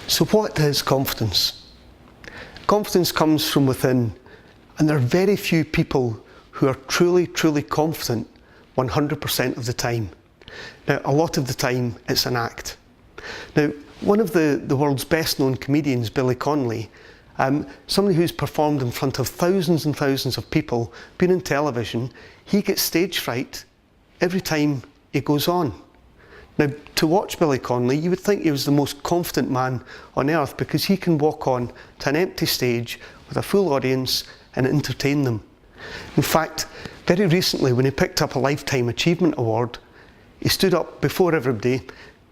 So what is confidence? Confidence comes from within, and there are very few people who are truly confident 100% of the time. Now, a lot of the time it's an act. Now, one of the world's best known comedians, Billy Connolly, somebody who's performed in front of thousands and thousands of people, been on television, he gets stage fright every time he goes on. Now, to watch Billy Connolly, you would think he was the most confident man on earth because he can walk on to an empty stage with a full audience and entertain them. In fact, very recently when he picked up a Lifetime Achievement Award, he stood up before everybody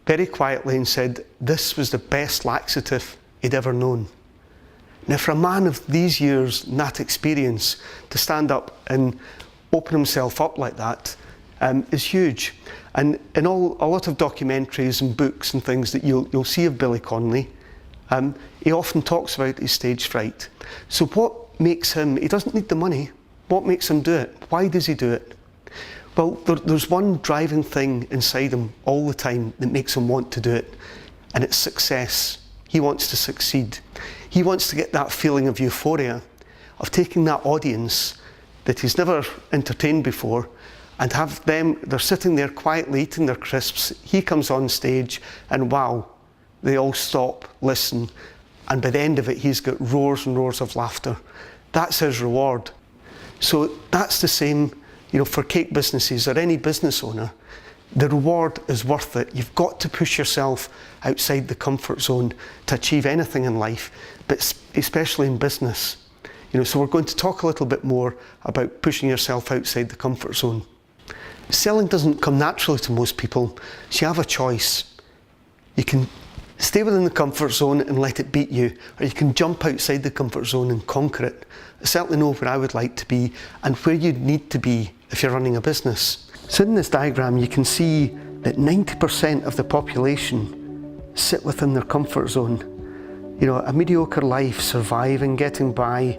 very quietly and said this was the best laxative he'd ever known. Now, for a man of these years and that experience to stand up and open himself up like that is huge. And in a lot of documentaries and books and things that you'll see of Billy Connolly, he often talks about his stage fright. So what makes him, he doesn't need the money, what makes him do it? Why does he do it? Well, there's one driving thing inside him all the time that makes him want to do it, and it's success. He wants to succeed. He wants to get that feeling of euphoria, of taking that audience that he's never entertained before and have them, they're sitting there quietly eating their crisps, he comes on stage and wow, they all stop, listen, and by the end of it he's got roars and roars of laughter. That's his reward. So that's the same, for cake businesses or any business owner. The reward is worth it. You've got to push yourself outside the comfort zone to achieve anything in life, but especially in business. So we're going to talk a little bit more about pushing yourself outside the comfort zone. Selling doesn't come naturally to most people, so you have a choice. You can stay within the comfort zone and let it beat you, or you can jump outside the comfort zone and conquer it. I certainly know where I would like to be and where you'd need to be if you're running a business. So in this diagram you can see that 90% of the population sit within their comfort zone. A mediocre life, surviving, getting by,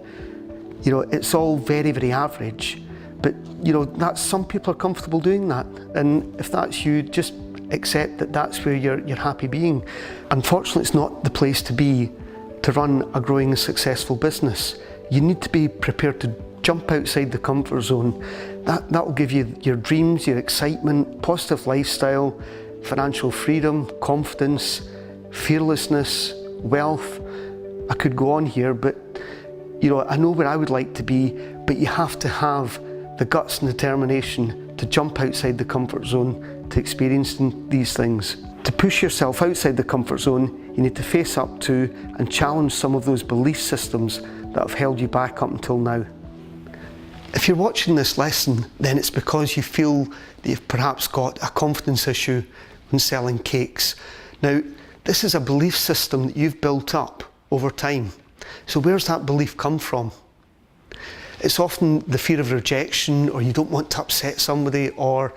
it's all very average. But some people are comfortable doing that, and if that's you, just accept that that's where you're happy being. Unfortunately, it's not the place to be to run a growing and successful business. You need to be prepared to jump outside the comfort zone. That will give you your dreams, your excitement, positive lifestyle, financial freedom, confidence, fearlessness, wealth. I could go on here, but I know where I would like to be, but you have to have the guts and determination to jump outside the comfort zone to experience these things. To push yourself outside the comfort zone, you need to face up to and challenge some of those belief systems that have held you back up until now. If you're watching this lesson, then it's because you feel that you've perhaps got a confidence issue when selling cakes. Now, this is a belief system that you've built up over time. So where's that belief come from? It's often the fear of rejection, or you don't want to upset somebody, or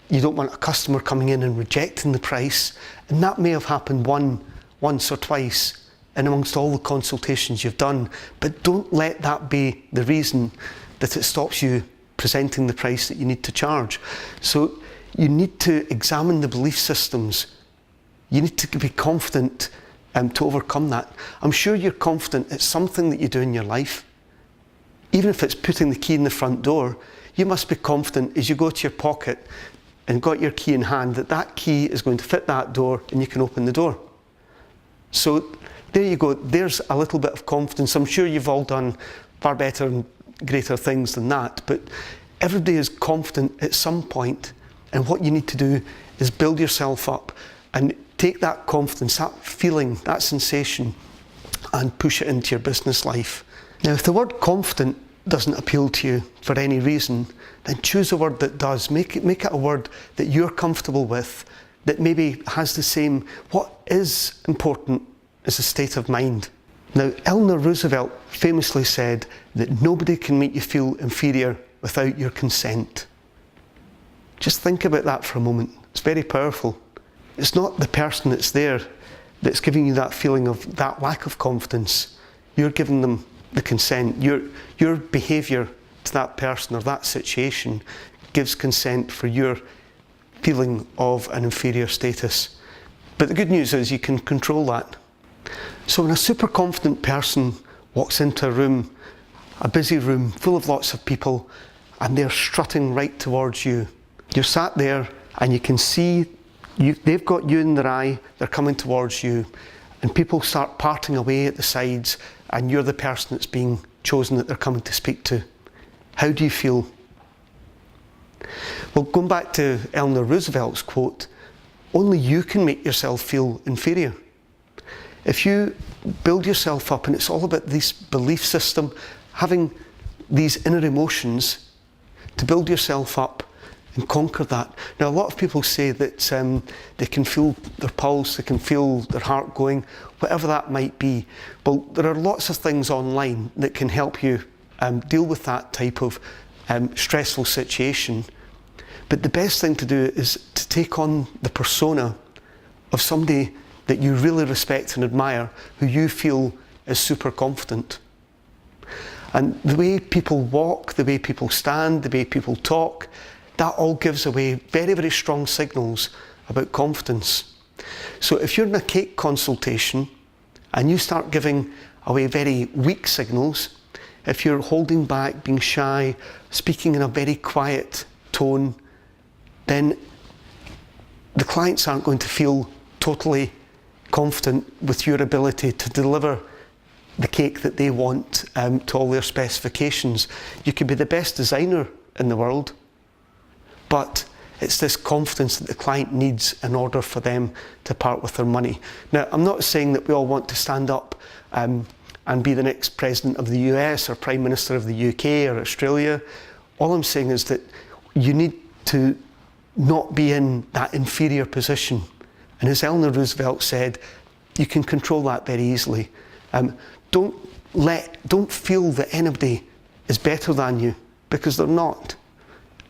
you don't want a customer coming in and rejecting the price. And that may have happened once or twice in amongst all the consultations you've done, but don't let that be the reason that it stops you presenting the price that you need to charge. So you need to examine the belief systems. You need to be confident to overcome that. I'm sure you're confident it's something that you do in your life. Even if it's putting the key in the front door, you must be confident as you go to your pocket and got your key in hand that key is going to fit that door and you can open the door. So there you go, there's a little bit of confidence. I'm sure you've all done far better and greater things than that, but everybody is confident at some point, and what you need to do is build yourself up and take that confidence, that feeling, that sensation, and push it into your business life. Now, if the word confident doesn't appeal to you for any reason, then choose a word that does. Make it a word that you're comfortable with, that maybe has the same, what is important is a state of mind. Now, Eleanor Roosevelt famously said that nobody can make you feel inferior without your consent. Just think about that for a moment. It's very powerful. It's not the person that's there that's giving you that feeling of that lack of confidence. You're giving them the consent. Your behaviour to that person or that situation gives consent for your feeling of an inferior status. But the good news is you can control that. So when a super confident person walks into a room, a busy room full of lots of people, and they're strutting right towards you, you're sat there and you can see they've got you in their eye, they're coming towards you, and people start parting away at the sides, and you're the person that's being chosen that they're coming to speak to. How do you feel? Well, going back to Eleanor Roosevelt's quote, only you can make yourself feel inferior. If you build yourself up, and it's all about this belief system, having these inner emotions to build yourself up and conquer that. Now, a lot of people say that they can feel their pulse, they can feel their heart going, whatever that might be. Well, there are lots of things online that can help you deal with that type of stressful situation. But the best thing to do is to take on the persona of somebody that you really respect and admire, who you feel is super confident. And the way people walk, the way people stand, the way people talk, that all gives away very, very strong signals about confidence. So if you're in a cake consultation and you start giving away very weak signals, if you're holding back, being shy, speaking in a very quiet tone, then the clients aren't going to feel totally confident with your ability to deliver the cake that they want to all their specifications. You could be the best designer in the world, but it's this confidence that the client needs in order for them to part with their money. Now, I'm not saying that we all want to stand up and be the next president of the US or Prime Minister of the UK or Australia. All I'm saying is that you need to not be in that inferior position. And as Eleanor Roosevelt said, you can control that very easily. Don't feel that anybody is better than you, because they're not.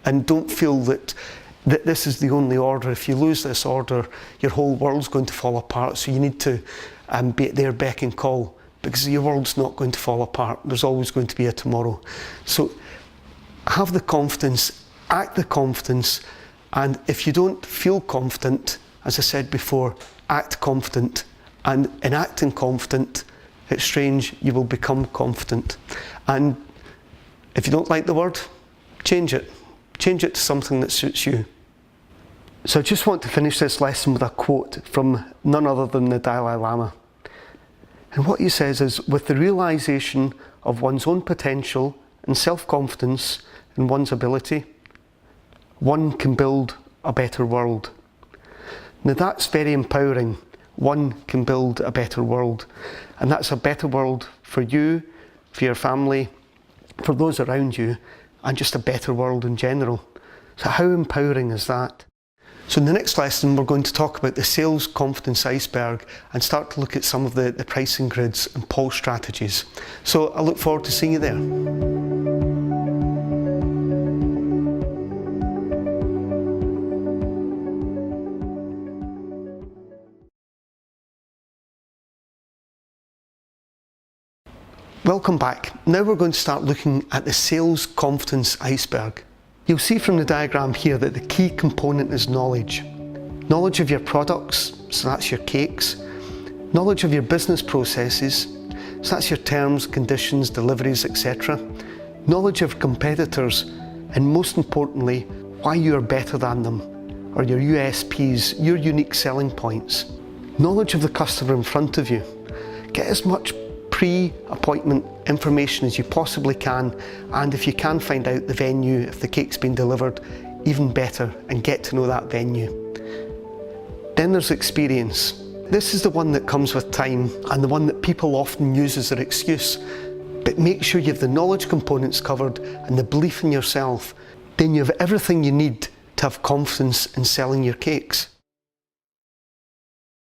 And don't feel that this is the only order. If you lose this order, your whole world's going to fall apart. So you need to be at their beck and call, because your world's not going to fall apart. There's always going to be a tomorrow. So have the confidence, act the confidence, and if you don't feel confident, as I said before, act confident. And in acting confident, it's strange, you will become confident. And if you don't like the word, change it. Change it to something that suits you. So I just want to finish this lesson with a quote from none other than the Dalai Lama. And what he says is, with the realization of one's own potential and self-confidence in one's ability, one can build a better world. Now that's very empowering. One can build a better world. And that's a better world for you, for your family, for those around you, and just a better world in general. So how empowering is that? So in the next lesson, we're going to talk about the sales confidence iceberg and start to look at some of the pricing grids and pull strategies. So I look forward to seeing you there. Welcome back. Now we're going to start looking at the sales confidence iceberg. You'll see from the diagram here that the key component is knowledge. Knowledge of your products, so that's your cakes. Knowledge of your business processes, so that's your terms, conditions, deliveries, etc. Knowledge of competitors, and most importantly, why you are better than them, or your USPs, your unique selling points. Knowledge of the customer in front of you. Get as much pre-appointment information as you possibly can, and if you can find out the venue, if the cake's been delivered, even better, and get to know that venue. Then there's experience. This is the one that comes with time and the one that people often use as their excuse. But make sure you have the knowledge components covered and the belief in yourself. Then you have everything you need to have confidence in selling your cakes.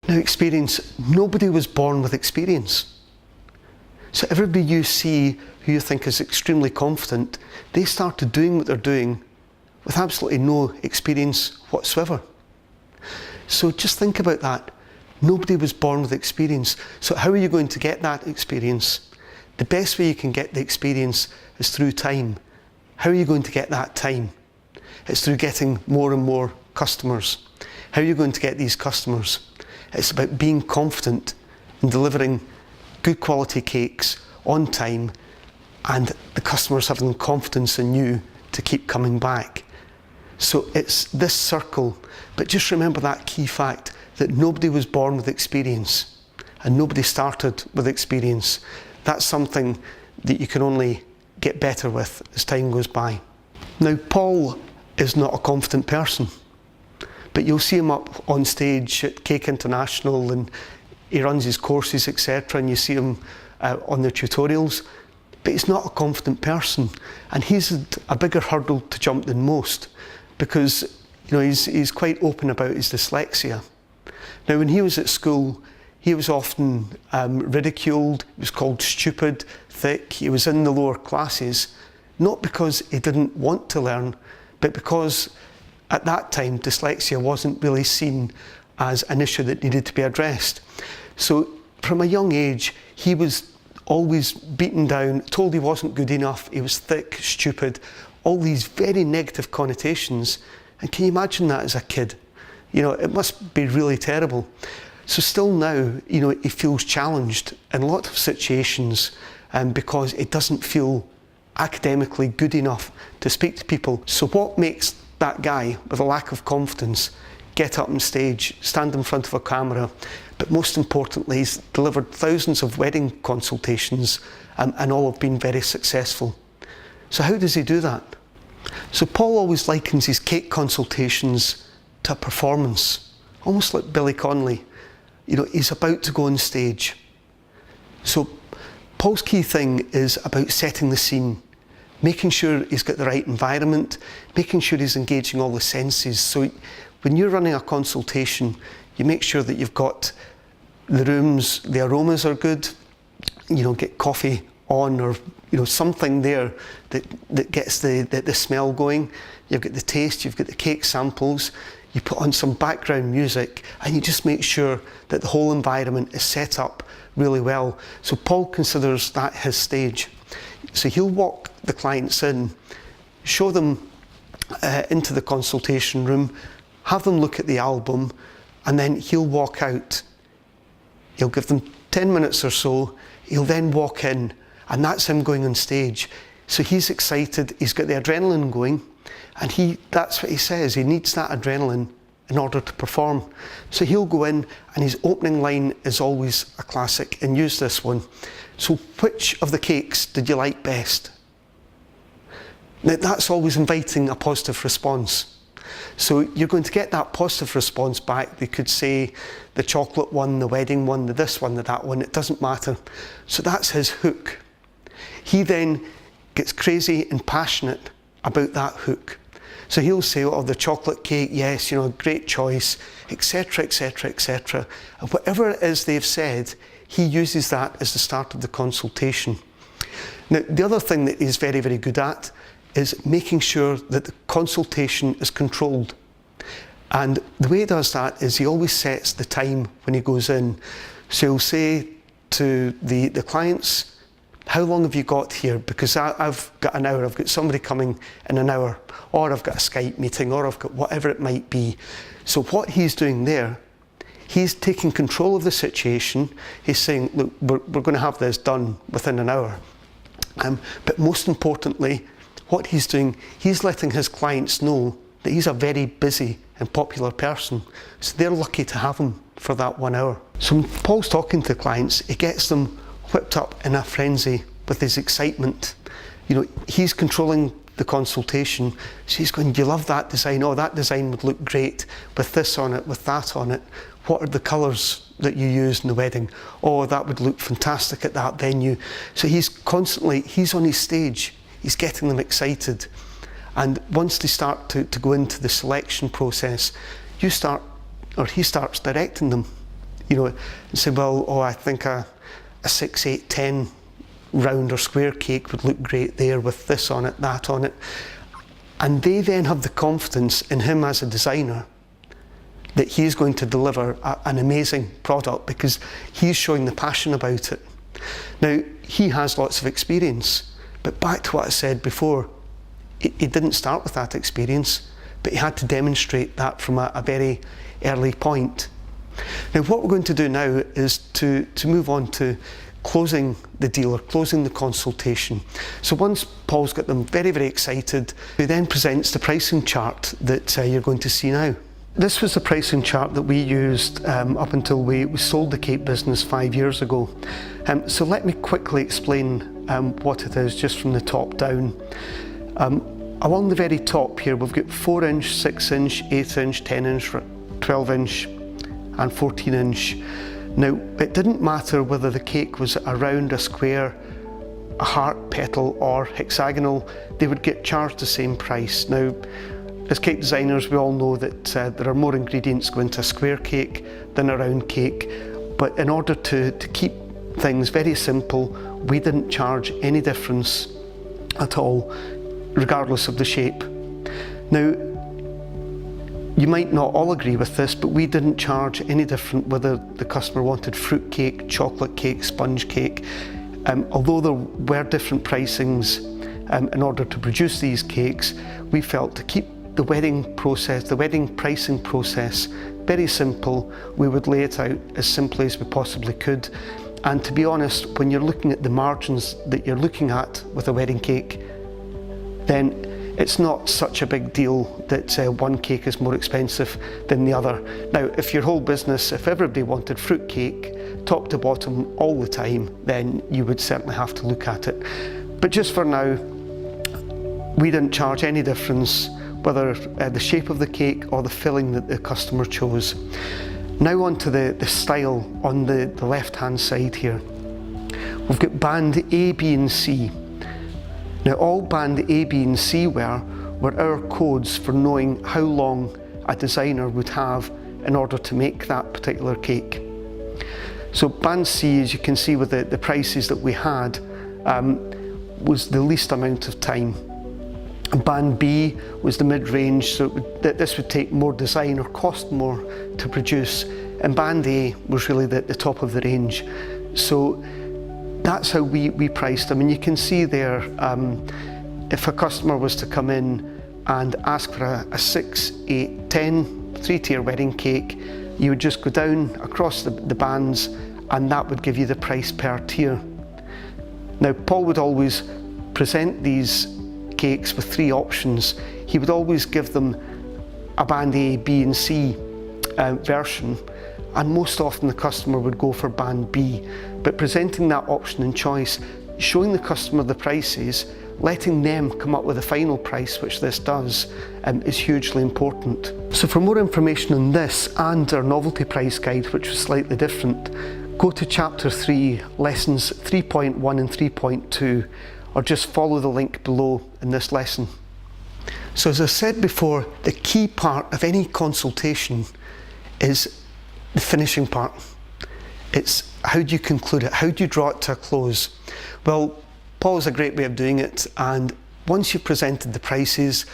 Now, experience. Nobody was born with experience. So everybody you see who you think is extremely confident, they started doing what they're doing with absolutely no experience whatsoever. So just think about that. Nobody was born with experience. So how are you going to get that experience? The best way you can get the experience is through time. How are you going to get that time? It's through getting more and more customers. How are you going to get these customers? It's about being confident in delivering good quality cakes on time, and the customers having confidence in you to keep coming back. So it's this circle, but just remember that key fact that nobody was born with experience and nobody started with experience. That's something that you can only get better with as time goes by. Now, Paul is not a confident person, but you'll see him up on stage at Cake International and he runs his courses, etc., and you see him on the tutorials, but he's not a confident person, and he's a bigger hurdle to jump than most, because he's quite open about his dyslexia. Now, when he was at school, he was often ridiculed, he was called stupid, thick, he was in the lower classes, not because he didn't want to learn, but because at that time dyslexia wasn't really seen as an issue that needed to be addressed. So from a young age, he was always beaten down, told he wasn't good enough, he was thick, stupid, all these very negative connotations. And can you imagine that as a kid? It must be really terrible. So still now, he feels challenged in a lot of situations because he doesn't feel academically good enough to speak to people. So what makes that guy with a lack of confidence get up on stage, stand in front of a camera, but most importantly, he's delivered thousands of wedding consultations and all have been very successful. So how does he do that? So Paul always likens his cake consultations to a performance, almost like Billy Connolly. He's about to go on stage. So Paul's key thing is about setting the scene, making sure he's got the right environment, making sure he's engaging all the senses. So when you're running a consultation, you make sure that you've got the rooms, the aromas are good, get coffee on, or something there that gets the smell going. You've got the taste, you've got the cake samples, you put on some background music, and you just make sure that the whole environment is set up really well. So Paul considers that his stage. So he'll walk the clients in, show them into the consultation room, have them look at the album, and then he'll walk out. He'll give them 10 minutes or so, he'll then walk in, and that's him going on stage. So he's excited, he's got the adrenaline going, and that's what he says, he needs that adrenaline in order to perform. So he'll go in, and his opening line is always a classic, and use this one. So which of the cakes did you like best? Now that's always inviting a positive response. So you're going to get that positive response back. They could say the chocolate one, the wedding one, the this one, the that one, it doesn't matter. So that's his hook. He then gets crazy and passionate about that hook. So he'll say, oh, the chocolate cake, yes, great choice, etc., etc., etc. And whatever it is they've said, he uses that as the start of the consultation. Now, the other thing that he's very, very good at is making sure that the consultation is controlled. And the way he does that is he always sets the time when he goes in. So he'll say to the clients, how long have you got here? Because I've got an hour, I've got somebody coming in an hour, or I've got a Skype meeting, or I've got whatever it might be. So what he's doing there, he's taking control of the situation. He's saying, look, we're going to have this done within an hour. But most importantly, what he's doing, he's letting his clients know that he's a very busy and popular person. So they're lucky to have him for that 1 hour. So when Paul's talking to clients, he gets them whipped up in a frenzy with his excitement. He's controlling the consultation. So he's going, do you love that design? Oh, that design would look great with this on it, with that on it. What are the colours that you used in the wedding? Oh, that would look fantastic at that venue. So he's on his stage. He's getting them excited. And once they start to go into the selection process, he starts directing them, and say, well, I think a 6, 8, 10 round or square cake would look great there with this on it, that on it. And they then have the confidence in him as a designer that he's going to deliver an amazing product because he's showing the passion about it. Now, he has lots of experience. But back to what I said before, he didn't start with that experience, but he had to demonstrate that from a very early point. Now what we're going to do now is to move on to closing the deal or closing the consultation. So once Paul's got them very, very excited, he then presents the pricing chart that you're going to see now. This was the pricing chart that we used up until we sold the cake business 5 years ago. So let me quickly explain what it is just from the top down. Along the very top here we've got 4-inch, 6-inch, 8-inch, 10-inch, 12-inch and 14-inch. Now it didn't matter whether the cake was a round, a square, a heart, petal or hexagonal, they would get charged the same price. Now as cake designers we all know that there are more ingredients go into a square cake than a round cake, but in order to keep things very simple we didn't charge any difference at all regardless of the shape. Now you might not all agree with this, but we didn't charge any different whether the customer wanted fruit cake, chocolate cake, sponge cake. Although there were different pricings in order to produce these cakes, we felt to keep the wedding process, the wedding pricing process very simple, we would lay it out as simply as we possibly could. And to be honest, when you're looking at the margins that you're looking at with a wedding cake, then it's not such a big deal that one cake is more expensive than the other. Now, if your whole business, if everybody wanted fruit cake, top to bottom all the time, then you would certainly have to look at it. But just for now, we didn't charge any difference whether the shape of the cake or the filling that the customer chose. Now on to the style on the left-hand side here. We've got band A, B and C. Now all band A, B and C were our codes for knowing how long a designer would have in order to make that particular cake. So band C, as you can see with the prices that we had, was the least amount of time. Band B was the mid-range, so this would take more design or cost more to produce. And band A was really the top of the range. So that's how we priced them. And you can see there, if a customer was to come in and ask for a 6, 8, 10 three-tier wedding cake, you would just go down across the bands and that would give you the price per tier. Now Paul would always present these cakes with 3 options. He would always give them a band A, B and C version, and most often the customer would go for band B. But presenting that option and choice, showing the customer the prices, letting them come up with a final price, which this does, is hugely important. So for more information on this and our novelty price guide, which was slightly different, go to chapter 3, lessons 3.1 and 3.2, or just follow the link below in this lesson. So as I said before, the key part of any consultation is the finishing part. It's how do you conclude it? How do you draw it to a close? Well, Paul is a great way of doing it, and once you've presented the prices,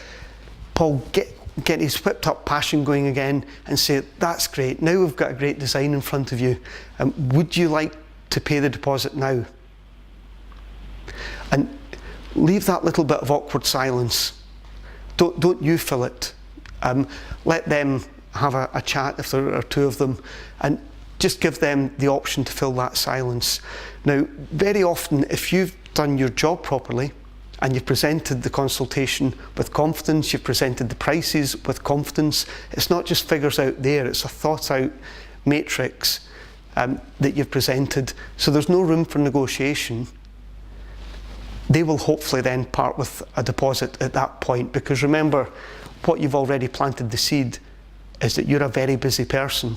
Paul get his whipped up passion going again and say, that's great, now we've got a great design in front of you. Would you like to pay the deposit now? And leave that little bit of awkward silence. Don't you fill it. Let them have a chat if there are 2 of them, and just give them the option to fill that silence. Now, very often, if you've done your job properly and you've presented the consultation with confidence, you've presented the prices with confidence, it's not just figures out there, it's a thought out matrix that you've presented, so there's no room for negotiation. They will hopefully then part with a deposit at that point, because remember, what you've already planted the seed is that you're a very busy person,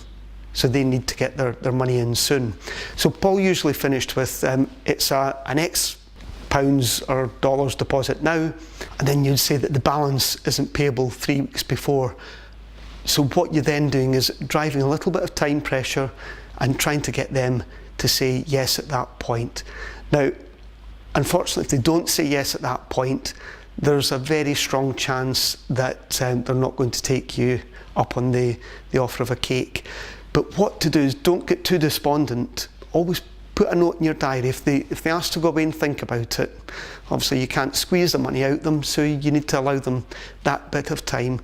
so they need to get their money in soon. So Paul usually finished with, it's an X pounds or dollars deposit now, and then you'd say that the balance isn't payable 3 weeks before. So what you're then doing is driving a little bit of time pressure and trying to get them to say yes at that point. Now, unfortunately, if they don't say yes at that point, there's a very strong chance that they're not going to take you up on the offer of a cake. But what to do is don't get too despondent. Always put a note in your diary. If they ask to go away and think about it, obviously you can't squeeze the money out of them, so you need to allow them that bit of time.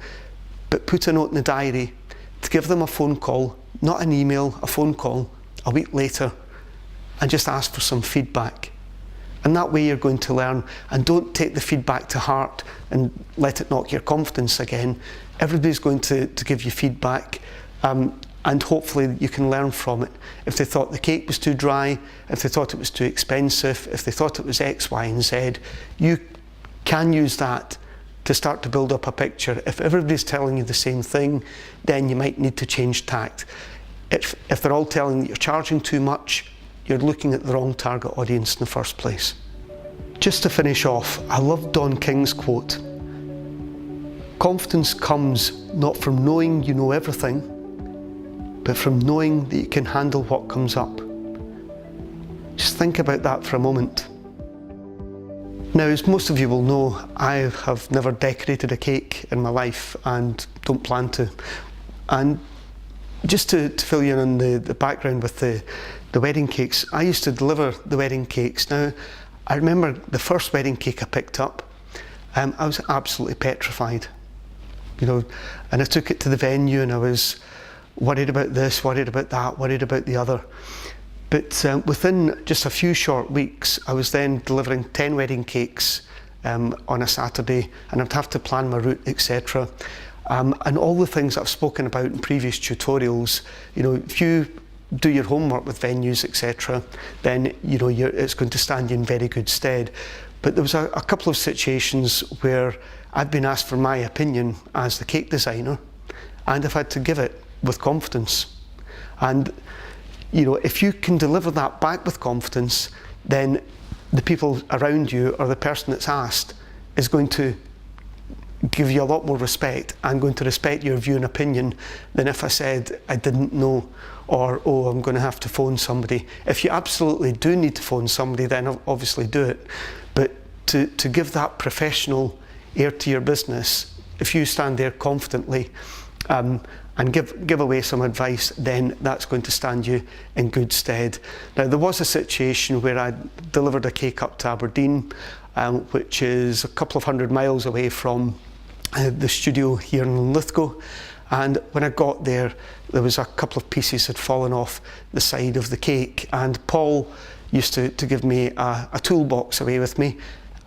But put a note in the diary to give them a phone call, not an email, a phone call a week later, and just ask for some feedback. And that way you're going to learn, and don't take the feedback to heart and let it knock your confidence again. Everybody's going to give you feedback, and hopefully you can learn from it. If they thought the cake was too dry, if they thought it was too expensive, if they thought it was X, Y, and Z, you can use that to start to build up a picture. If everybody's telling you the same thing, then you might need to change tact. If they're all telling you that you're charging too much, you're looking at the wrong target audience in the first place. Just to finish off, I love Don King's quote. Confidence comes not from knowing you know everything, but from knowing that you can handle what comes up. Just think about that for a moment. Now, as most of you will know, I have never decorated a cake in my life and don't plan to. And just to fill you in on the background with the wedding cakes, I used to deliver the wedding cakes. Now, I remember the first wedding cake I picked up, I was absolutely petrified. And I took it to the venue and I was worried about this, worried about that, worried about the other. But within just a few short weeks, I was then delivering 10 wedding cakes on a Saturday, and I'd have to plan my route, etc. And all the things I've spoken about in previous tutorials, if you do your homework with venues, etc., then it's going to stand you in very good stead. But there was a couple of situations where I've been asked for my opinion as the cake designer, and I've had to give it with confidence. And if you can deliver that back with confidence, then the people around you, or the person that's asked, is going to give you a lot more respect and going to respect your view and opinion than if I said I didn't know, or I'm going to have to phone somebody. If you absolutely do need to phone somebody, then obviously do it. But to give that professional air to your business, if you stand there confidently and give away some advice, then that's going to stand you in good stead. Now, there was a situation where I delivered a cake up to Aberdeen, which is a couple of 100 miles away from the studio here in Lithgow. And when I got there, there was a couple of pieces had fallen off the side of the cake. And Paul used to give me a toolbox away with me,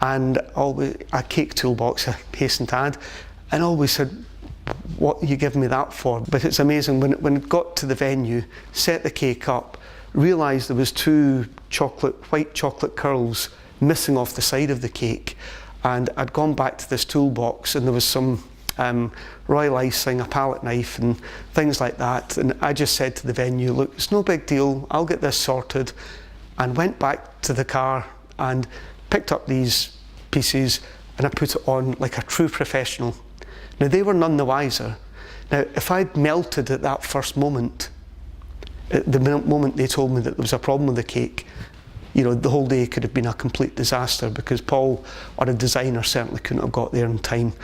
and always a cake toolbox, I hasten to add, and always said, what are you giving me that for? But it's amazing, when it got to the venue, set the cake up, realised there was two white chocolate curls missing off the side of the cake, and I'd gone back to this toolbox and there was some royal icing, a palette knife and things like that, and I just said to the venue, look, it's no big deal, I'll get this sorted, and went back to the car and picked up these pieces and I put it on like a true professional. Now, they were none the wiser. Now, if I'd melted at that first moment, at the moment they told me that there was a problem with the cake, the whole day could have been a complete disaster, because Paul, or a designer, certainly couldn't have got there in time.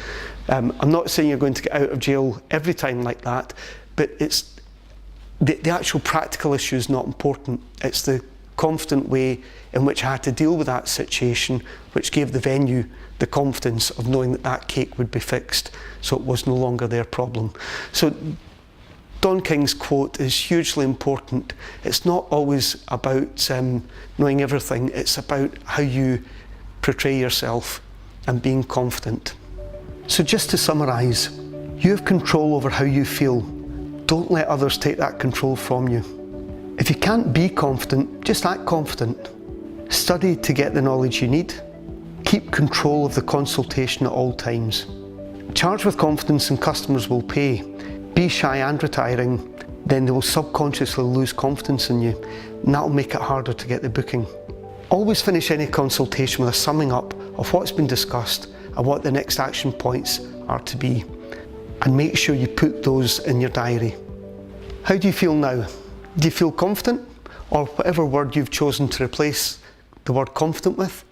I'm not saying you're going to get out of jail every time like that, but it's the actual practical issue is not important. It's the confident way in which I had to deal with that situation, which gave the venue the confidence of knowing that that cake would be fixed, so it was no longer their problem. So Don King's quote is hugely important. It's not always about knowing everything, it's about how you portray yourself and being confident. So just to summarise, you have control over how you feel. Don't let others take that control from you. If you can't be confident, just act confident. Study to get the knowledge you need. Keep control of the consultation at all times. Charge with confidence and customers will pay. Be shy and retiring, then they will subconsciously lose confidence in you, and that will make it harder to get the booking. Always finish any consultation with a summing up of what's been discussed and what the next action points are to be, and make sure you put those in your diary. How do you feel now? Do you feel confident, or whatever word you've chosen to replace the word confident with?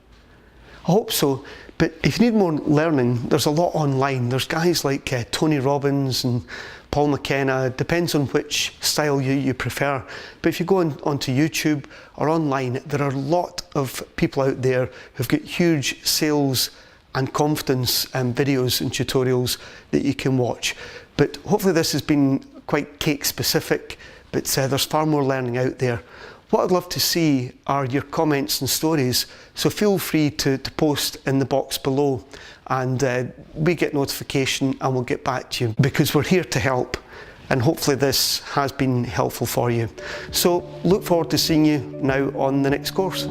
I hope so, but if you need more learning, there's a lot online. There's guys like Tony Robbins and Paul McKenna. It depends on which style you prefer. But if you go onto YouTube or online, there are a lot of people out there who've got huge sales and confidence videos and tutorials that you can watch. But hopefully this has been quite cake specific, but there's far more learning out there. What I'd love to see are your comments and stories, so feel free to post in the box below, and we get notification and we'll get back to you, because we're here to help, and hopefully this has been helpful for you. So look forward to seeing you now on the next course.